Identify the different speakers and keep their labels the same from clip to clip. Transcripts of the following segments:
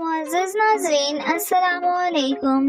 Speaker 1: معزز ناظرین السلام علیکم۔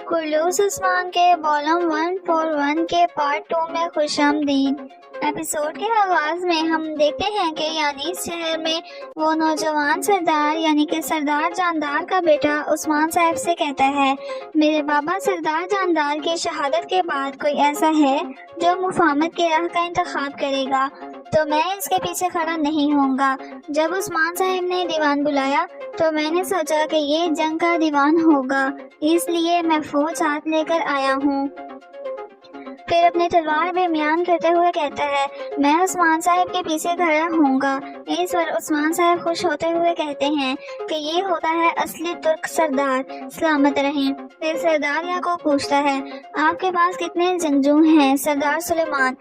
Speaker 1: کرلوس عثمان کے والوم 141 کے پارٹ 2 میں خوش آمدید۔ ایپیسوڈ کے آغاز میں ہم دیکھتے ہیں کہ یانیس شہر میں وہ نوجوان سردار یعنی کہ سردار جاندار کا بیٹا عثمان صاحب سے کہتا ہے، میرے بابا سردار جاندار کی شہادت کے بعد کوئی ایسا ہے جو مفاہمت کی راہ کا انتخاب کرے گا تو میں اس کے پیچھے کھڑا نہیں ہوں گا۔ جب عثمان صاحب نے دیوان بلایا تو میں نے سوچا کہ یہ جنگ کا دیوان ہوگا، اس لیے میں فوج ہاتھ لے کر آیا ہوں۔ پھر اپنی تلوار بے میان کرتے ہوئے کہتا ہے، میں عثمان صاحب کے پیچھے کھڑا ہوں گا۔ اس پر عثمان صاحب خوش ہوتے ہوئے کہتے ہیں کہ یہ ہوتا ہے اصلی ترک سردار، سلامت رہیں۔ پھر سردار یعقوب پوچھتا ہے، آپ کے پاس کتنے جنگجو ہیں سردار سلیمان؟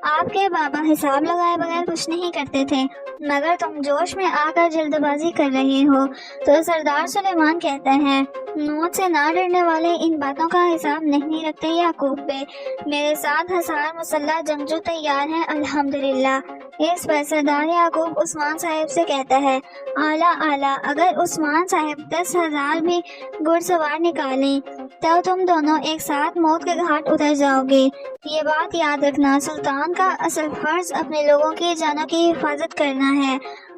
Speaker 1: آپ کے بابا حساب لگائے بغیر کچھ نہیں کرتے تھے، مگر تم جوش میں آ کر جلد بازی کر رہے ہو۔ تو سردار سلیمان کہتا ہے، موت سے نہ ڈرنے والے ان باتوں کا حساب نہیں رکھتے یعقوب پہ، میرے ساتھ 1000 مسلح جنگجو تیار ہیں الحمدللہ۔ اس پر سردار یعقوب عثمان صاحب سے کہتا ہے، اعلیٰ اعلیٰ، اگر عثمان صاحب 10,000 بھی گھڑ سوار نکالیں تو تم دونوں ایک ساتھ موت کے گھاٹ اتر جاؤ گے۔ یہ بات یاد رکھنا، سلطان کا اصل فرض اپنے لوگوں کی جانوں کی حفاظت کرنا ہے،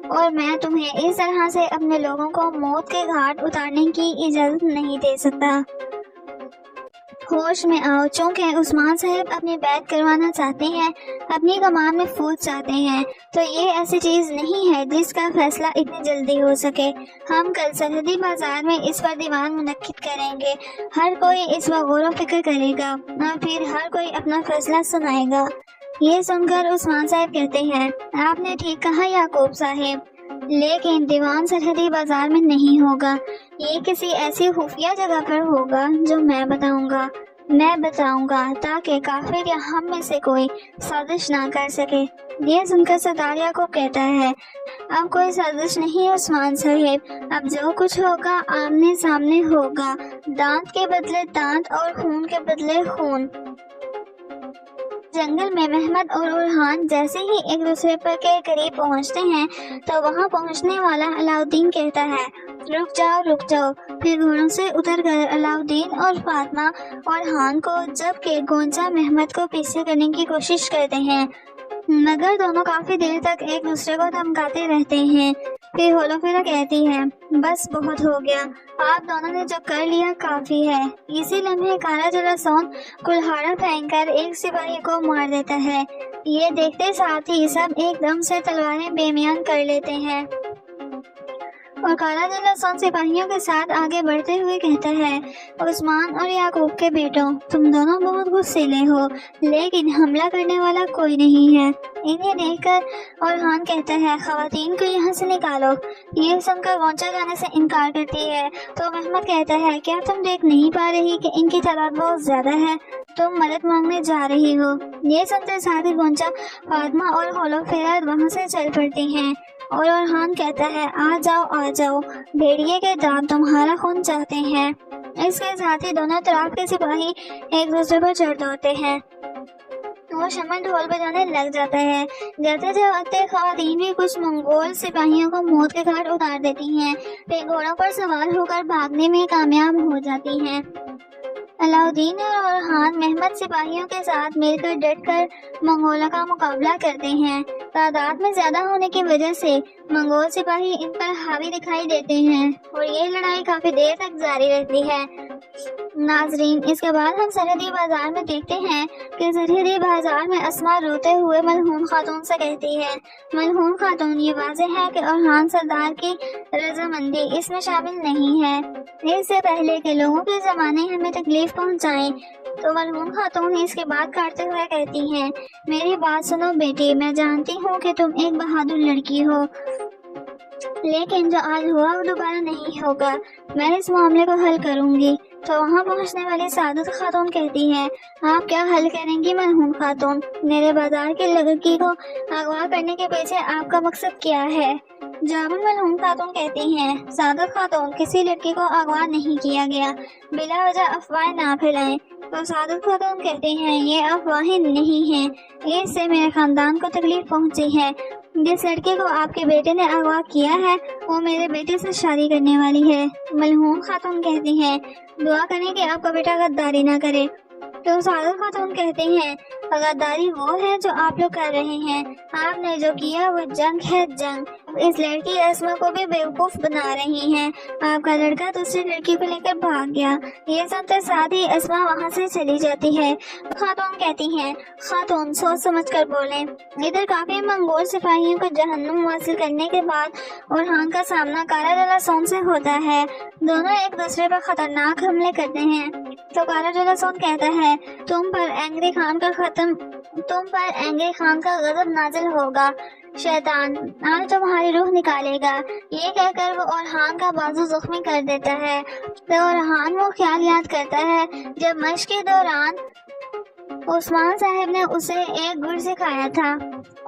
Speaker 1: اور میں تمہیں اس طرح سے اپنے لوگوں کو موت کے گھاٹ اتارنے کی اجازت نہیں دے سکتا۔ ہوش میں آؤ، چونکہ عثمان صاحب اپنی بیعت کروانا چاہتے ہیں، اپنی کمان میں فوج چاہتے ہیں، تو یہ ایسی چیز نہیں ہے جس کا فیصلہ اتنی جلدی ہو سکے۔ ہم کل سرحدی بازار میں اس پر دیوان منعقد کریں گے، ہر کوئی اس پر غور و فکر کرے گا اور پھر ہر کوئی اپنا فیصلہ سنائے گا۔ یہ سن کر عثمان صاحب کہتے ہیں، آپ نے ٹھیک کہا یعقوب صاحب، لیکن دیوان سرحدی بازار میں نہیں ہوگا، یہ کسی ایسی خفیہ جگہ پر ہوگا جو میں بتاؤں گا تاکہ کافر یا ہم میں سے کوئی سازش نہ کر سکے۔ یہ سن کر سردار یعقوب کہتا ہے، اب کوئی سازش نہیں عثمان صاحب، اب جو کچھ ہوگا آمنے سامنے ہوگا، دانت کے بدلے دانت اور خون کے بدلے خون۔ جنگل میں محمد اور ارحان جیسے ہی ایک دوسرے پر کے قریب پہنچتے ہیں تو وہاں پہنچنے والا علاؤدین کہتا ہے، رک جاؤ۔ پھر گھوڑوں سے اتر کر علاؤدین اور فاطمہ ارحان کو جبکہ گونجا محمد کو پیچھے کرنے کی کوشش کرتے ہیں، مگر دونوں کافی دیر تک ایک دوسرے کو دھمکاتے رہتے ہیں۔ پھر ہولوفیرا کہتی ہے، بس بہت ہو گیا، آپ دونوں نے جو کر لیا کافی ہے۔ اسی لمحے کالا جلاسون کلہاڑا پھینک کر ایک سپاہی کو مار دیتا ہے۔ یہ دیکھتے ساتھ ہی سب ایک دم سے تلواریں بے میان کر لیتے ہیں اور کالا جلاسون سپاہیوں کے ساتھ آگے بڑھتے ہوئے کہتا ہے، عثمان اور یعقوب کے بیٹوں، تم دونوں بہت غصیلے ہو، لیکن حملہ کرنے والا کوئی نہیں ہے۔ انہیں دیکھ کر ارحان کہتا ہے، خواتین کو یہاں سے نکالو۔ یہ سن کر گونچا جانے سے انکار کرتی ہے تو محمد کہتا ہے، کیا تم دیکھ نہیں پا رہی کہ ان کی تعداد بہت زیادہ ہے؟ تم مدد مانگنے جا رہی ہو۔ یہ سنتے ساتھ ہی گونچا، فاطمہ اور ہولوفیرا وہاں سے چل پڑتی ہیں اور ارحان کہتا ہے، آ جاؤ، بھیڑیے کے دانت تمہارا خون چاہتے ہیں۔ اس کے ساتھ ہی دونوں طرف کے سپاہی ایک دوسرے پر چڑھ دوڑتے ہیں۔ وہ شمن ڈھول بجانے لگ جاتا ہے۔ جاتے جاتے خواتین بھی کچھ منگول سپاہیوں کو موت کے گھاٹ اتار دیتی ہیں، پھر گھوڑوں پر سوار ہو کر بھاگنے میں کامیاب ہو جاتی ہیں۔ علاؤدین اور ارحان محمد سپاہیوں کے ساتھ مل کر ڈٹ کر منگولوں کا مقابلہ کرتے ہیں۔ تعداد میں زیادہ ہونے کی وجہ سے منگول سپاہی ان پر حاوی دکھائی دیتے ہیں اور یہ لڑائی کافی دیر تک جاری رہتی ہے۔ ناظرین، اس کے بعد ہم سرحدی بازار میں دیکھتے ہیں کہ سرحدی بازار میں اسما روتے ہوئے ملعون خاتون سے کہتی ہے، ملعون خاتون، یہ واضح ہے کہ ارحان سردار کی رضامندی اس میں شامل نہیں ہے، اس سے پہلے کہ لوگوں کے زمانے ہمیں تکلیف پہنچائیں۔ تو ملعون خاتون اس کی بات کاٹتے ہوئے کہتی ہیں، میری بات سنو بیٹی، میں جانتی ہوں کہ تم ایک بہادر لڑکی ہو، لیکن جو آج ہوا وہ دوبارہ نہیں ہوگا، میں اس معاملے کو حل کروں گی۔ تو وہاں پہنچنے والی سعادت خاتون کہتی ہے، آپ کیا حل کریں گی ملعون خاتون؟ میرے بازار کی لڑکی کو اغوا کرنے کے پیچھے آپ کا مقصد کیا ہے؟ جواب ملعون خاتون کہتی ہیں، سعادت خاتون، کسی لڑکی کو اغوا نہیں کیا گیا، بلا وجہ افواہیں نہ پھیلائیں۔ تو سعادت خاتون کہتی ہیں، یہ افواہیں نہیں ہیں، اس سے میرے خاندان کو تکلیف پہنچی ہے، جس لڑکی کو آپ کے بیٹے نے اغوا کیا ہے وہ میرے بیٹے سے شادی کرنے والی ہے۔ ملعون خاتون کہتی ہیں دعا کریں کہ آپ کا بیٹا غداری نہ کرے۔ تو سعادت خاتون کہتے ہیں غداری وہ ہے جو آپ لوگ کر رہے ہیں، آپ نے جو کیا وہ جنگ ہے، جنگ۔ اس لڑکی اسما کو بھی بیوقوف بنا رہی ہیں، آپ کا لڑکا دوسری لڑکی کو لے کر بھاگ گیا۔ یہ سنتے ساتھ ہی اسما وہاں سے چلی جاتی ہے۔ خاتون کہتی ہیں خاتون سوچ سمجھ کر بولیں۔ ادھر کافی منگول سپاہیوں کو جہنم واصل کرنے کے بعد اورہان کا سامنا کارا جلاسون سے ہوتا ہے۔ دونوں ایک دوسرے پر خطرناک حملے کرتے ہیں تو کارا جلاسون کہتا ہے تم پر اینگری خان کا غضب نازل ہوگا، شیطان آج تمہاری روح نکالے گا۔ یہ کہہ کر وہ اورہان کا بازو زخمی کر دیتا ہے تو اورہان وہ خیال یاد کرتا ہے جب مشق کے دوران عثمان صاحب نے اسے ایک گڑ سکھایا تھا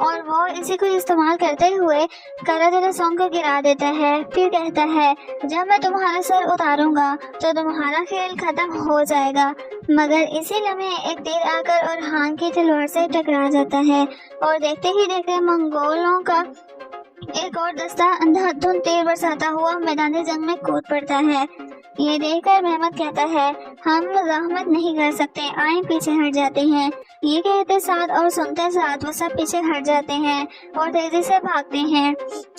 Speaker 1: اور وہ اسی کو استعمال کرتے ہوئے کارا جلاسون کو گرا دیتا ہے۔ پھر کہتا ہے جب میں تمہارا سر اتاروں گا تو تمہارا کھیل ختم ہو جائے گا، مگر اسی لمحے ایک تیر آ کر اورہان کی تلوار سے ٹکرا جاتا ہے اور دیکھتے ہی دیکھتے منگولوں کا ایک اور دستہ اندھا دھند تیر برساتا ہوا میدان جنگ میں کود پڑتا ہے۔ یہ دیکھ کر محمد کہتا ہے ہم زحمت نہیں کر سکتے، آئیں پیچھے ہٹ جاتے ہیں۔ یہ کہتے ساتھ اور سنتے ساتھ وہ سب پیچھے ہٹ جاتے ہیں اور تیزی سے بھاگتے ہیں۔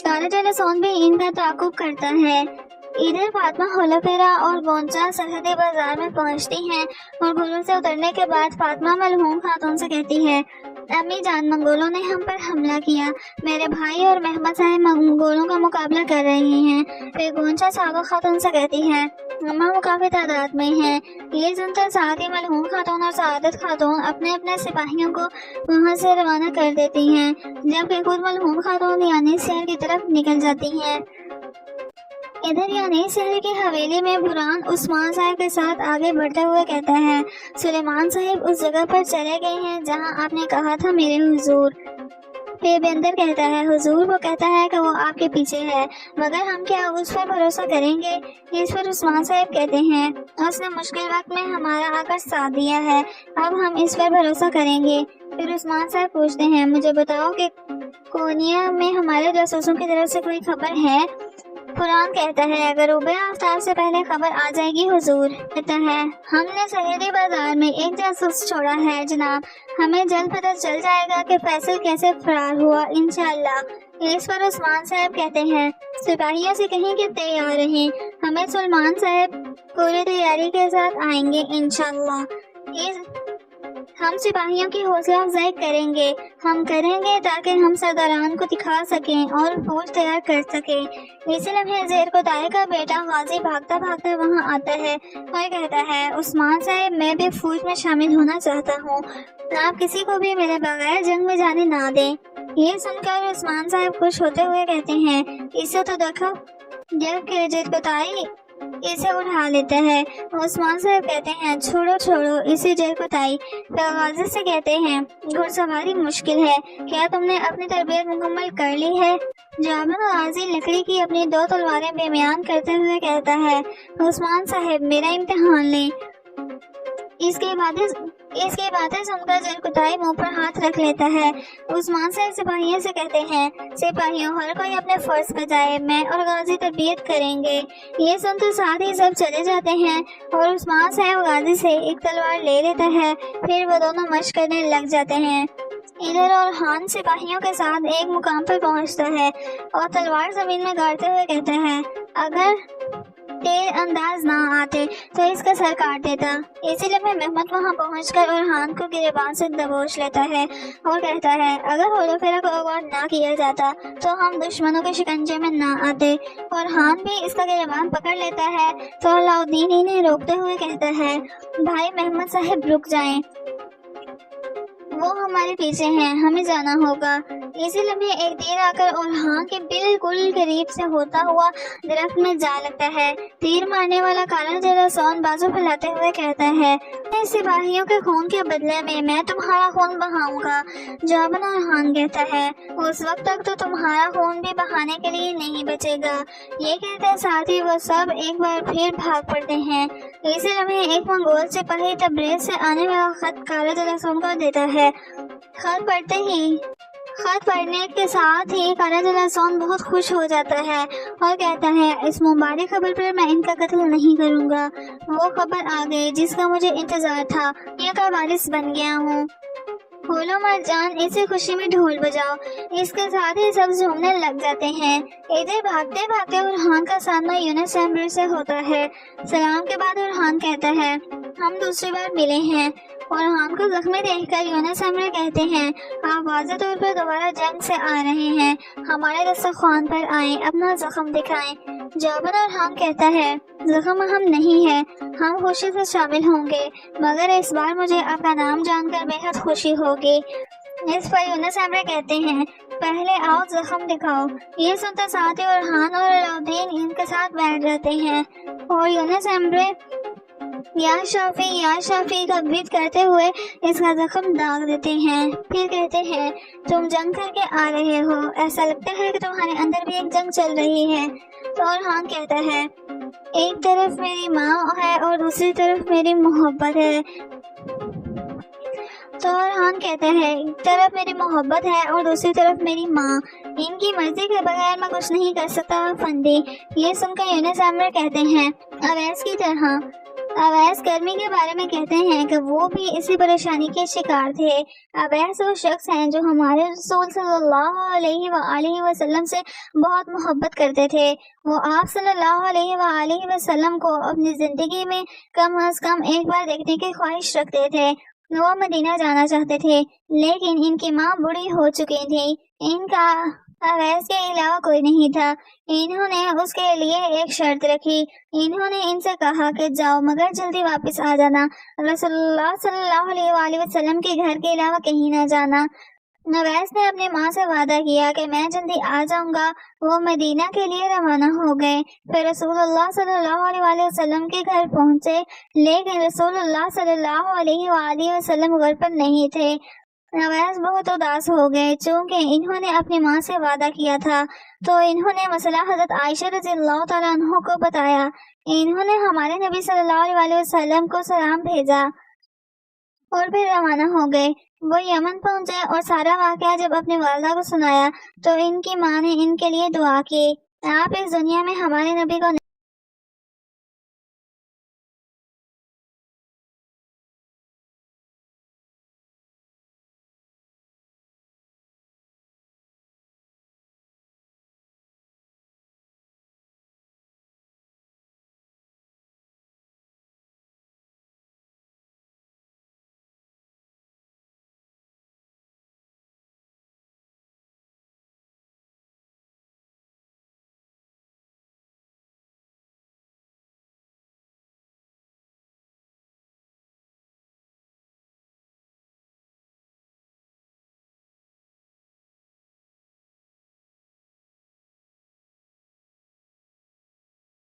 Speaker 1: کارا جلاسون بھی ان کا تعاقب کرتا ہے۔ ادھر فاطمہ ہولو پھیرا اور گونچا سرحدی بازار میں پہنچتی ہیں اور گھوڑوں سے اترنے کے بعد فاطمہ ملعون خاتون سے کہتی ہے امی جان منگولوں نے ہم پر حملہ کیا، میرے بھائی اور محمد صاحب منگولوں کا مقابلہ کر رہے ہیں۔ پھر گونچا سعادت خاتون سے کہتی ہے اماں وہ کافی تعداد میں ہیں۔ یہ سنتے ساتھ ہی ملعون خاتون اور سعادت خاتون اپنے اپنے سپاہیوں کو وہاں سے روانہ کر دیتی ہیں، جبکہ خود ملعون خاتون یعنی شہر کی طرف نکل جاتی ہیں۔ ادھر یعنی شہر کی حویلی میں بران عثمان صاحب کے ساتھ آگے بڑھتے ہوئے کہتا ہے سلیمان صاحب اس جگہ پر چلے گئے ہیں جہاں آپ نے کہا تھا میرے حضور۔ پھر بندر کہتا ہے حضور وہ کہتا ہے کہ وہ آپ کے پیچھے ہے، مگر ہم کیا اس پر بھروسہ کریں گے؟ اس پر عثمان صاحب کہتے ہیں اس نے مشکل وقت میں ہمارا آ کر ساتھ دیا ہے، اب ہم اس پر بھروسہ کریں گے۔ پھر عثمان صاحب پوچھتے ہیں مجھے بتاؤ کہ کونیا میں ہمارے جاسوسوں کی طرف سے کوئی خبر ہے؟ قرآن کہتا ہے غروب آفتاب سے پہلے خبر آ جائے گی حضور۔ کہتا ہے ہم نے سرحدی بازار میں ایک جاسوس چھوڑا ہے جناب، ہمیں جلد پتہ چل جائے گا کہ فیصل کیسے فرار ہوا انشاءاللہ۔ اس پر عثمان صاحب کہتے ہیں سپاہیوں سے کہیں کہ تیار رہیں، ہمیں سلمان صاحب پوری تیاری کے ساتھ آئیں گے انشاءاللہ۔ ہم سپاہیوں کی حوصلہ افزائی کریں گے تاکہ ہم سرداران کو دکھا سکیں اور فوج تیار کر سکیں۔ اسی لمحے زیر کوتائے کا بیٹا غازی بھاگتا بھاگتا وہاں آتا ہے اور کہتا ہے عثمان صاحب میں بھی فوج میں شامل ہونا چاہتا ہوں، آپ کسی کو بھی میرے بغیر جنگ میں جانے نہ دیں۔ یہ سن کر عثمان صاحب خوش ہوتے ہوئے کہتے ہیں اسے تو دیکھو، جبکہ زیر کوتائی اسے اٹھا لیتا ہے۔ عثمان صاحب کہتے ہیں چھوڑو اسے جیل کوتائی۔ غازی سے کہتے ہیں گھڑ سواری مشکل ہے، کیا تم نے اپنی تربیت مکمل کر لی ہے؟ جابر غازی لکڑی کی اپنی 2 تلواریں بیمیان کرتے ہوئے کہتا ہے عثمان صاحب میرا امتحان لیں۔ اس کی باتیں سن کر زیر کوتائی منہ پر ہاتھ رکھ لیتا ہے۔ عثمان صاحب سپاہیوں سے کہتے ہیں سپاہیوں ہر کوئی اپنے فرض بجائے، میں اور غازی تربیت کریں گے۔ یہ سنتے ساتھ ہی سب چلے جاتے ہیں اور عثمان صاحب غازی سے ایک تلوار لے لیتا ہے، پھر وہ دونوں مشق کرنے لگ جاتے ہیں۔ ادھر اورہان سپاہیوں کے ساتھ ایک مقام پر پہنچتا ہے اور تلوار زمین میں گاڑتے ہوئے کہتا ہے اگر تیر انداز نہ آتے تو اس کا سر کاٹ دیتا۔ اسی لمحے محمد وہاں پہنچ کر اورہان کو گریبان سے دبوچ لیتا ہے اور کہتا ہے اگر ہولو پھیرا کو اغوا نہ کیا جاتا تو ہم دشمنوں کے شکنجے میں نہ آتے۔ اورہان بھی اس کا گریبان پکڑ لیتا ہے تو علاؤدین انہیں روکتے ہوئے کہتا ہے بھائی محمد صاحب رک جائیں، وہ ہمارے پیچھے ہیں، ہمیں جانا ہوگا۔ اسی لمحے ایک تیر آ کر اورہان کے بالکل قریب سے ہوتا ہوا درخت میں جا لگتا ہے۔ تیر مارنے والا کارا جلاسون بازو پھیلاتے ہوئے کہتا ہے سپاہیوں کے خون کے بدلے میں تمہارا خون بہاؤں گا۔ جابر اورہان کہتا ہے اس وقت تک تو تمہارا خون بھی بہانے کے لیے نہیں بچے گا۔ یہ کہتے ساتھ ہی وہ سب ایک بار پھر بھاگ پڑتے ہیں۔ اسی لمحے ایک منگول سپاہی تبریز سے آنے والا خط کارا جلاسون کو دیتا ہے۔ خط پڑھتے ہی خط پڑھنے کے ساتھ ہی قرۃ الحصن بہت خوش ہو جاتا ہے اور کہتا ہے اس مبارک خبر پر میں ان کا قتل نہیں کروں گا۔ وہ خبر آ گئی جس کا مجھے انتظار تھا، یہ کا وارث بن گیا ہوں۔ پھولو مرجان اسی خوشی میں ڈھول بجاؤ، اس کے ساتھ ہی سب جھومنے لگ جاتے ہیں۔ ادھر بھاگتے بھاگتے اورحان کا سامنا یونس ایمبر سے ہوتا ہے۔ سلام کے بعد اورحان کہتا ہے ہم دوسری بار ملے ہیں۔ اورحان کو زخمی دیکھ کر یونس ایمبر کہتے ہیں آپ واضح طور پر دوبارہ جنگ سے آ رہے ہیں، ہمارے دسترخوان پر آئیں، اپنا زخم دکھائیں۔ جواباً اورحان کہتا ہے زخم ہم نہیں ہے، ہم خوشی سے شامل ہوں گے، مگر اس بار مجھے آپ کا نام جان کر بے حد خوشی ہوگی۔ اس پر یونس ایمبر کہتے ہیں پہلے آؤ زخم دکھاؤ۔ یہ سنتا ساتھی اورحان اور علاؤدین ان کے ساتھ بیٹھ جاتے ہیں اور یونس ایمبر یا شافی کا بیت کرتے ہوئے اس کا زخم داغ دیتے ہیں، پھر کہتے ہیں تم جنگ کر کے آ رہے ہو، ایسا لگتا ہے کہ تمہارے اندر بھی ایک جنگ چل رہی ہے۔ تو اورحان کہتا ہے ایک طرف میری ماں ہے اور دوسری طرف میری محبت ہے۔ تو اورحان کہتا ہے ایک طرف میری محبت ہے اور دوسری طرف میری ماں، ان کی مرضی کے بغیر میں کچھ نہیں کر سکتا فندی۔ یہ سن کر یونس ایمبر کہتے ہیں اویس کی طرح۔ اویس کرمی کے بارے میں کہتے ہیں کہ وہ بھی اسی پریشانی کے شکار تھے۔ اویس وہ شخص ہیں جو ہمارے رسول صلی اللہ علیہ وآلہ وسلم سے بہت محبت کرتے تھے۔ وہ آپ صلی اللہ علیہ وآلہ وسلم کو اپنی زندگی میں کم از کم ایک بار دیکھنے کی خواہش رکھتے تھے۔ وہ مدینہ جانا چاہتے تھے لیکن ان کی ماں بوڑھی ہو چکی تھی، ان کا اویس کے علاوہ کوئی نہیں تھا۔ انہوں نے اس کے لیے ایک شرط رکھی، انہوں نے ان سے کہا کہ جاؤ مگر جلدی واپس آ جانا، رسول اللہ صلی اللہ علیہ وآلہ وسلم کے گھر کے علاوہ کہیں نہ جانا۔ اویس نے اپنی ماں سے وعدہ کیا کہ میں جلدی آ جاؤں گا۔ وہ مدینہ کے لیے روانہ ہو گئے، پھر رسول اللہ صلی اللہ علیہ وآلہ وسلم کے گھر پہنچے لیکن رسول اللہ صلی اللہ علیہ وآلہ وسلم گھر پر نہیں تھے۔ اویس بہت اداس ہو گئے چونکہ انہوں نے اپنی ماں سے وعدہ کیا تھا، تو انہوں نے مسئلہ حضرت عائشہ رضی اللہ تعالیٰ عنہ کو بتایا۔ انہوں نے ہمارے نبی صلی اللہ علیہ وآلہ وسلم کو سلام بھیجا اور پھر روانہ ہو گئے۔ وہ یمن پہنچے اور سارا واقعہ جب اپنی والدہ کو سنایا تو ان کی ماں نے ان کے لیے دعا کی آپ اس دنیا میں ہمارے نبی کو